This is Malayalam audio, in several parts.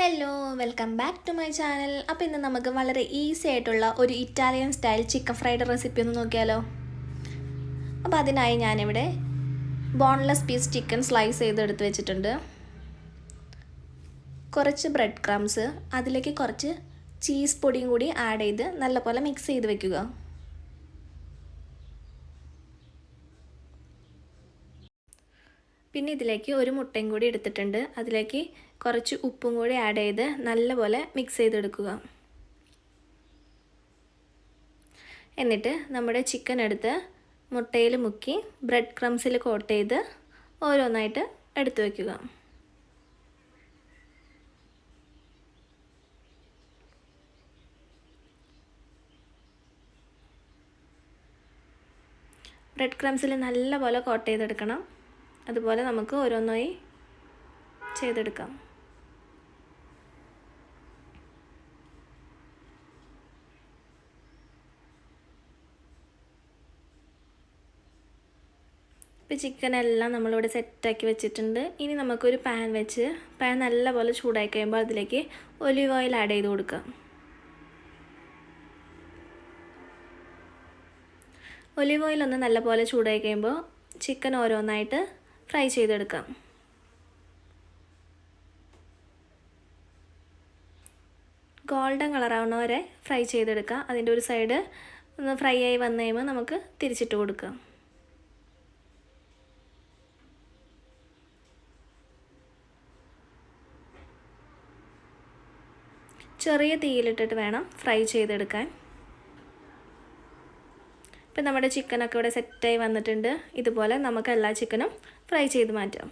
Hello welcome back to my channel. അപ്പോൾ ഇന്ന് നമുക്ക് വളരെ ഈസി ആയിട്ടുള്ള ഒരു Italian style chicken fried recipe ഒന്ന് നോക്കിയാലോ. അപ്പോൾ അതിനായി ഞാനിവിടെ ബോൺലെസ് പീസ് ചിക്കൻ സ്ലൈസ് ചെയ്തെടുത്ത് വെച്ചിട്ടുണ്ട്. കുറച്ച് ബ്രെഡ് ക്രംസ്, അതിലേക്ക് കുറച്ച് ചീസ് പൊടിയും കൂടി ആഡ് ചെയ്ത് നല്ലപോലെ മിക്സ് ചെയ്ത് വെക്കുക. പിന്നെ ഇതിലേക്ക് ഒരു മുട്ടയും കൂടി എടുത്തിട്ടുണ്ട്. അതിലേക്ക് കുറച്ച് ഉപ്പും കൂടി ആഡ് ചെയ്ത് നല്ലപോലെ മിക്സ് ചെയ്തെടുക്കുക. എന്നിട്ട് നമ്മുടെ ചിക്കൻ എടുത്ത് മുട്ടയിൽ മുക്കി ബ്രെഡ് ക്രംസിൽ കോട്ട് ചെയ്ത് ഓരോന്നായിട്ട് എടുത്തു വയ്ക്കുക. ബ്രെഡ് ക്രംസിൽ നല്ലപോലെ കോട്ട് ചെയ്തെടുക്കണം. അതുപോലെ നമുക്ക് ഓരോന്നായി ചെയ്തെടുക്കാം. ഇപ്പോൾ ചിക്കനെല്ലാം നമ്മളിവിടെ സെറ്റാക്കി വെച്ചിട്ടുണ്ട്. ഇനി നമുക്കൊരു പാൻ നല്ലപോലെ ചൂടായി കഴിയുമ്പോൾ അതിലേക്ക് ഒലിവ് ഓയിൽ ആഡ് ചെയ്ത് കൊടുക്കാം. ഒലിവ് ഓയിൽ ഒന്ന് നല്ലപോലെ ചൂടായി കഴിയുമ്പോൾ ചിക്കൻ ഓരോന്നായിട്ട് ഫ്രൈ ചെയ്തെടുക്കാം. ഗോൾഡൻ കളറാവുന്ന വരെ ഫ്രൈ ചെയ്തെടുക്കാം. അതിൻ്റെ ഒരു സൈഡ് ഒന്ന് ഫ്രൈ ആയി വന്നു കഴിയുമ്പോൾ നമുക്ക് തിരിച്ചിട്ട് കൊടുക്കാം. ചെറിയ തീയിലിട്ടിട്ട് വേണം ഫ്രൈ ചെയ്തെടുക്കാൻ. ഇപ്പം നമ്മുടെ ചിക്കനൊക്കെ ഇവിടെ സെറ്റായി വന്നിട്ടുണ്ട്. ഇതുപോലെ നമുക്ക് എല്ലാ ചിക്കനും ഫ്രൈ ചെയ്ത് മാറ്റാം.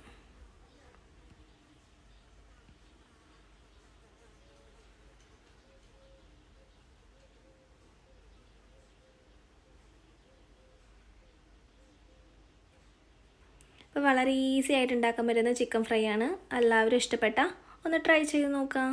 അപ്പോൾ വളരെ ഈസി ആയിട്ട് ഉണ്ടാക്കാൻ പറ്റുന്ന ചിക്കൻ ഫ്രൈ ആണ്. എല്ലാവരും ഇഷ്ടപ്പെട്ട ഒന്ന് ട്രൈ ചെയ്ത് നോക്കാം.